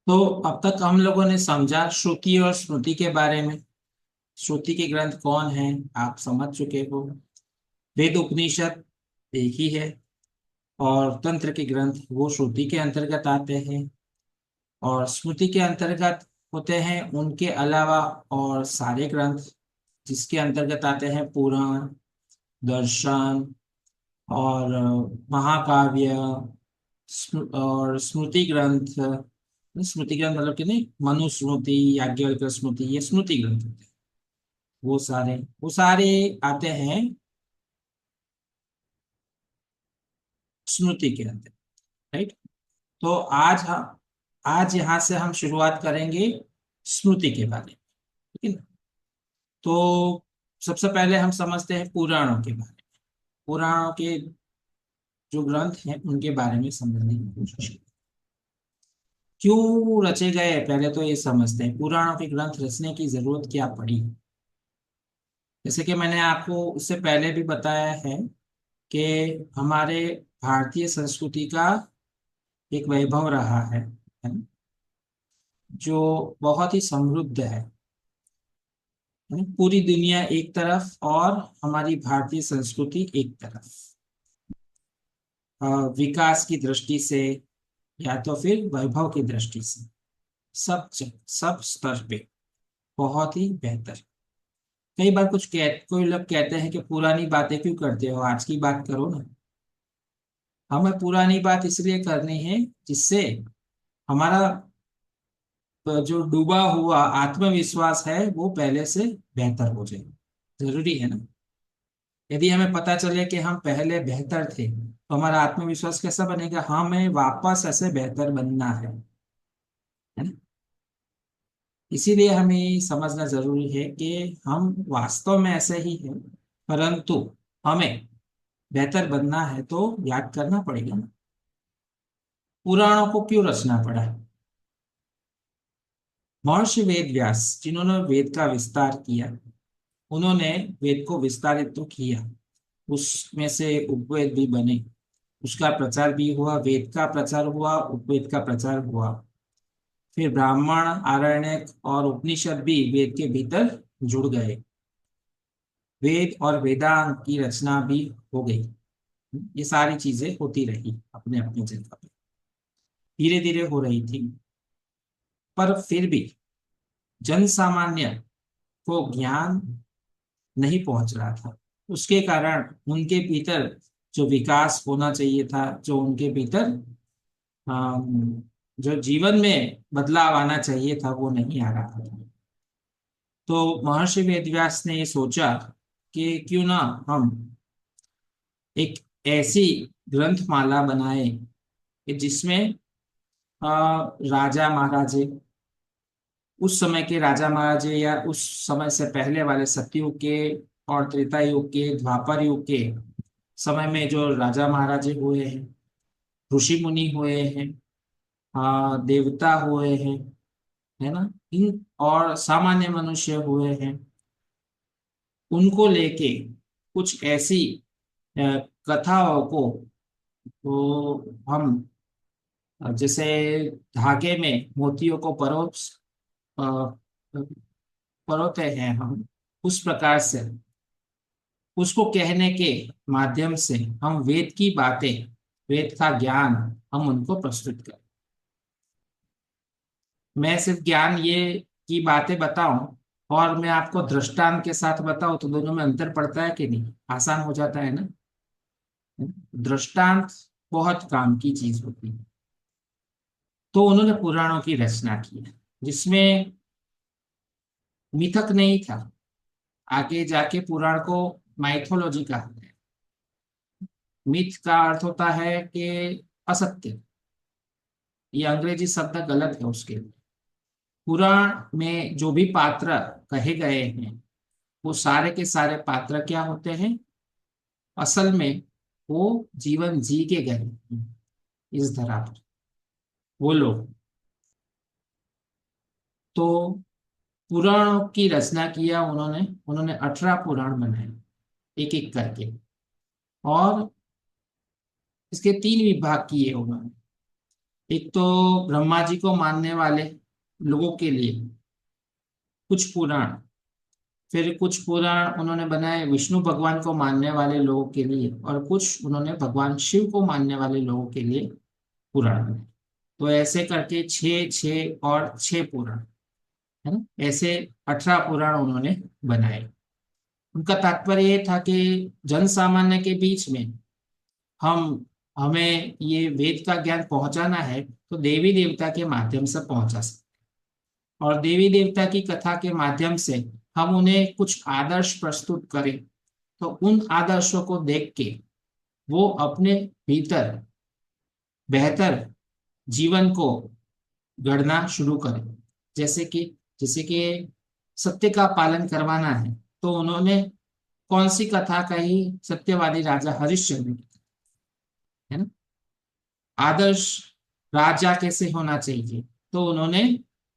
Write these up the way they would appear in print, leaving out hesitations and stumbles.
तो अब तक हम लोगों ने समझा श्रुति और स्मृति के बारे में। श्रुति के ग्रंथ कौन है आप समझ चुके हो। वेद उपनिषद एक ही है। और तंत्र के ग्रंथ वो श्रुति के अंतर्गत आते हैं और स्मृति के अंतर्गत होते हैं उनके अलावा और सारे ग्रंथ, जिसके अंतर्गत आते हैं पुराण, दर्शन और महाकाव्य। और स्मृति ग्रंथ, स्मृति ग्रंथ मतलब कि नहीं, मनुस्मृति, याज्ञवल्क्य स्मृति, ये स्मृति ग्रंथ होते हैं। वो सारे आते हैं स्मृति के अंदर। राइट। तो आज यहाँ से हम शुरुआत करेंगे स्मृति के बारे में। ठीक है ना। तो सबसे पहले हम समझते हैं पुराणों के बारे में। पुराणों के जो ग्रंथ हैं उनके बारे में समझने की कोशिश करें। क्यों रचे गए पहले तो ये समझते हैं, पुराणों के ग्रंथ रचने की जरूरत क्या पड़ी। जैसे कि मैंने आपको उससे पहले भी बताया है कि हमारे भारतीय संस्कृति का एक वैभव रहा है ना, जो बहुत ही समृद्ध है ना? पूरी दुनिया एक तरफ और हमारी भारतीय संस्कृति एक तरफ। अ, विकास की दृष्टि से या तो फिर वैभव की दृष्टि से सब स्तर पे बहुत ही बेहतर। कई बार कोई लोग कहते हैं कि पुरानी बातें क्यों करते हो, आज की बात करो ना। हमें पुरानी बात इसलिए करनी है जिससे हमारा जो डूबा हुआ आत्मविश्वास है वो पहले से बेहतर हो जाए। जरूरी है ना। यदि हमें पता चले कि हम पहले बेहतर थे तो हमारा आत्मविश्वास कैसा बनेगा, हमें वापस ऐसे बेहतर बनना है ना। इसीलिए हमें समझना जरूरी है कि हम वास्तव में ऐसे ही हैं, परंतु हमें बेहतर बनना है तो याद करना पड़ेगा ना, पुराणों को क्यों रचना पड़ा। महर्षि वेद व्यास जिन्होंने वेद का विस्तार किया, उन्होंने वेद को विस्तारित तो किया, उसमें से उपवेद भी बने, उसका प्रचार भी हुआ, वेद का प्रचार हुआ, उपवेद का प्रचार हुआ। फिर ब्राह्मण, आरण्यक और उपनिषद भी वेद के भीतर जुड़ गए। वेद और वेदांत की रचना भी हो गई। ये सारी चीजें होती रही अपने अपने जगह पे, धीरे धीरे हो रही थी। पर फिर भी जन सामान्य को ज्ञान नहीं पहुंच रहा था। उसके कारण उनके भीतर जो विकास होना चाहिए था, जो उनके भीतर जो जीवन में बदलाव आना चाहिए था, वो नहीं आ रहा था। तो महर्षि वेदव्यास ने ये सोचा कि क्यों ना हम एक ऐसी ग्रंथमाला बनाए कि जिसमें राजा महाराजे, उस समय के राजा महाराजे या उस समय से पहले वाले सतयुग के और त्रेता युग के, द्वापर युग के समय में जो राजा महाराजे हुए हैं, ऋषि मुनि हुए हैं, देवता हुए हैं, है ना, इन और सामान्य मनुष्य हुए हैं, उनको लेके कुछ ऐसी अ, कथाओं को तो हम जैसे धागे में मोतियों को परोते हैं हम, उस प्रकार से उसको कहने के माध्यम से हम वेद की बातें, वेद का ज्ञान हम उनको प्रस्तुत करें। मैं सिर्फ ज्ञान ये की बातें बताऊं और मैं आपको दृष्टांत के साथ बताऊं तो दोनों में अंतर पड़ता है कि नहीं, आसान हो जाता है ना। दृष्टांत बहुत काम की चीज होती है। तो उन्होंने पुराणों की रचना की है जिसमें मिथक नहीं था। आगे जाके पुराण को माइथोलॉजी कहा है। मिथ का अर्थ होता है कि असत्य, ये अंग्रेजी शब्द गलत है उसके लिए। पुराण में जो भी पात्र कहे गए हैं वो सारे के सारे पात्र क्या होते हैं, असल में वो जीवन जी के गए हैं इस धरा पर, वो लोग। तो पुराणों की रचना किया उन्होंने। उन्होंने 18 पुराण बनाए एक एक करके, और इसके 3 विभाग किए उन्होंने। एक तो ब्रह्मा जी को मानने वाले लोगों के लिए कुछ पुराण, फिर कुछ पुराण उन्होंने बनाए विष्णु भगवान को मानने वाले लोगों के लिए, और कुछ उन्होंने भगवान शिव को मानने वाले लोगों के लिए पुराण बनाए। तो ऐसे करके छः छः और छः पुराण, है ना, ऐसे 18 पुराण उन्होंने बनाए। उनका तात्पर्य ये था कि जन सामान्य के बीच में हम हमें ये वेद का ज्ञान पहुंचाना है तो देवी देवता के माध्यम से पहुंचा सकते, और देवी देवता की कथा के माध्यम से हम उन्हें कुछ आदर्श प्रस्तुत करें, तो उन आदर्शों को देख के वो अपने भीतर बेहतर जीवन को गढ़ना शुरू करें। जैसे कि जैसे कि सत्य का पालन करवाना है, तो उन्होंने कौन सी कथा कही? सत्यवादी राजा हरिश्चंद्र की, है ना। आदर्श राजा कैसे होना चाहिए, तो उन्होंने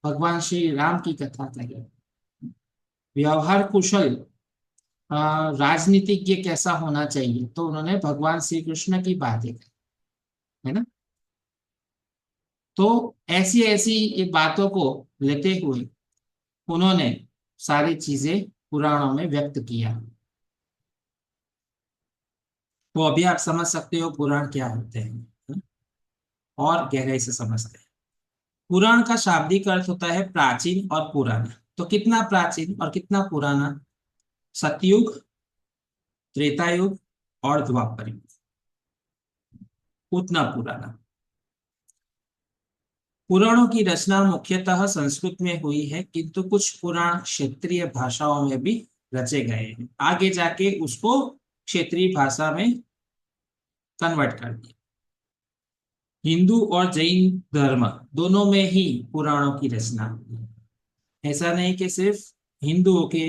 भगवान श्री राम की कथा कही। व्यवहार कुशल राजनीतिज्ञ कैसा होना चाहिए, तो उन्होंने भगवान श्री कृष्ण की बातें कही, है ना। तो ऐसी ऐसी ये बातों को लेते हुए उन्होंने सारी चीजें पुराणों में व्यक्त किया। तो अभी आप समझ सकते हो पुराण क्या होते हैं, है ना? और गहराई से समझते हैं। पुराण का शाब्दिक अर्थ होता है प्राचीन और पुराना। तो कितना प्राचीन और कितना पुराना? सतयुग, त्रेता युग और द्वापर युग, उतना पुराना। पुराणों की रचना मुख्यतः संस्कृत में हुई है, किंतु कुछ पुराण क्षेत्रीय भाषाओं में भी रचे गए हैं। आगे जाके उसको क्षेत्रीय भाषा में कन्वर्ट कर दिया। हिंदू और जैन धर्म दोनों में ही पुराणों की रचना हुई है। ऐसा नहीं कि सिर्फ हिंदुओं के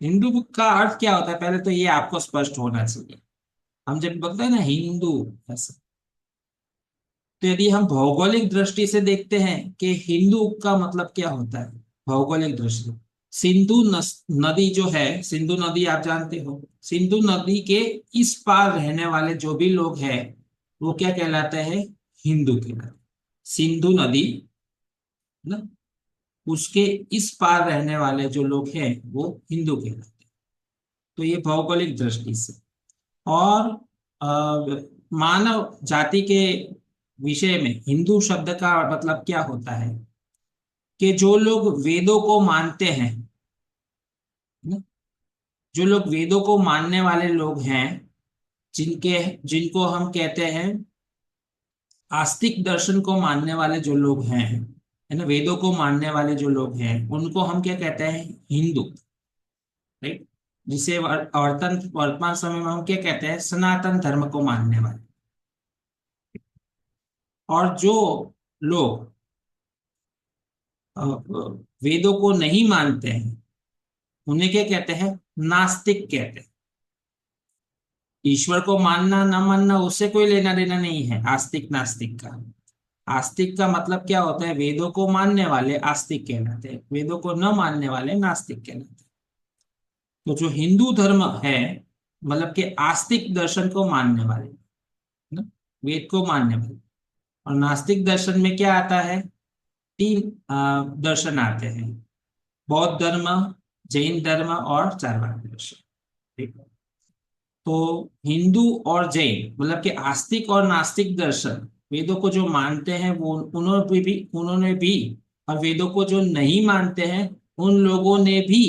हिंदू का अर्थ क्या होता है, पहले तो ये आपको स्पष्ट होना चाहिए। हम जब बोलते हैं ना हिंदू, ऐसा, तो यदि हम भौगोलिक दृष्टि से देखते हैं कि हिंदू का मतलब क्या होता है भौगोलिक दृष्टि से, नदी जो है, सिंधु नदी आप जानते हो, सिंधु नदी के इस पार रहने वाले जो भी लोग हैं वो क्या कहलाते हैं? हिंदू कहलाते हैं। सिंधु नदी ना, उसके इस पार रहने वाले जो लोग हैं वो हिंदू कहलाते हैं। तो ये भौगोलिक दृष्टि से। और मानव जाति के विषय में हिंदू शब्द का मतलब क्या होता है? कि जो लोग वेदों को मानते हैं ना, जो लोग वेदों को मानने वाले लोग हैं, जिनके जिनको हम कहते हैं आस्तिक दर्शन को मानने वाले जो लोग हैं, है ना, वेदों को मानने वाले जो लोग हैं, उनको हम क्या कहते हैं? हिंदू, राइट। जिसे वर्तमान समय में हम क्या कहते हैं? सनातन धर्म को मानने वाले। और जो लोग वेदों को नहीं मानते हैं उन्हें क्या कहते हैं? नास्तिक कहते हैं। ईश्वर को मानना ना मानना उससे कोई लेना देना नहीं है आस्तिक नास्तिक का। आस्तिक का मतलब क्या होता है? वेदों को मानने वाले आस्तिक कहलाते हैं, वेदों को न मानने वाले नास्तिक कहलाते हैं। तो जो हिंदू धर्म है, मतलब कि आस्तिक दर्शन को मानने वाले ना, वेद को मानने वाले। और नास्तिक दर्शन में क्या आता है? तीन दर्शन आते हैं: बौद्ध धर्म, जैन धर्म और चारवाक दर्शन। ठीक है? तो हिंदू और जैन मतलब कि आस्तिक और नास्तिक दर्शन, वेदों को जो मानते हैं वो उन्होंने भी और वेदों को जो नहीं मानते हैं उन लोगों ने भी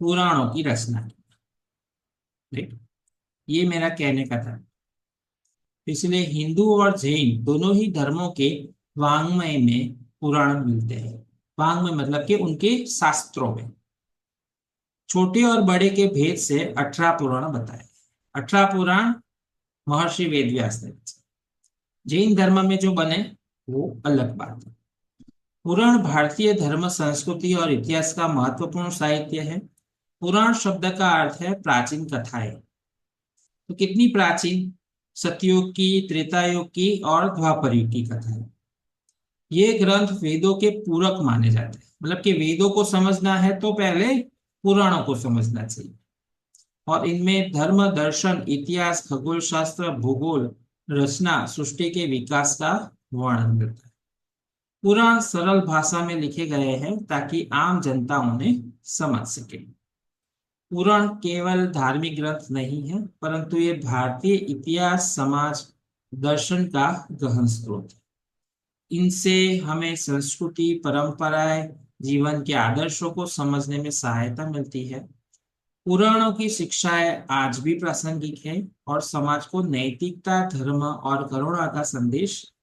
पुराणों की रचना की। ठीक, ये मेरा कहने का था। इसलिए हिंदू और जैन दोनों ही धर्मों के वाङ्मय में पुराण मिलते हैं। वाङ्मय मतलब कि उनके शास्त्रों में छोटे और बड़े के भेद से 18 पुराण बताए। 18 पुराण महर्षि वेदव्यास ने रचे। जैन धर्म में जो बने वो अलग बात है। पुराण भारतीय धर्म, संस्कृति और इतिहास का महत्वपूर्ण साहित्य है। पुराण शब्द का अर्थ है प्राचीन कथाएं। तो कितनी प्राचीन? सतयुग की, त्रेता युग की और द्वापर युग की कथाएं। ये ग्रंथ वेदों के पूरक माने जाते हैं, मतलब कि वेदों को समझना है तो पहले पुराणों को समझना चाहिए। और इनमें धर्म, दर्शन, इतिहास, खगोल शास्त्र, भूगोल रचना सृष्टि के विकास का वर्णन करता है। पुराण सरल भाषा में लिखे गए हैं ताकि आम जनता उन्हें समझ सके। पुराण केवल धार्मिक ग्रंथ नहीं है, परंतु ये भारतीय इतिहास, समाज, दर्शन का गहन स्रोत है। इनसे हमें संस्कृति, परंपराएं, जीवन के आदर्शों को समझने में सहायता मिलती है। पुराणों की शिक्षाएं आज भी प्रासंगिक है और समाज को नैतिकता, धर्म और करुणा का संदेश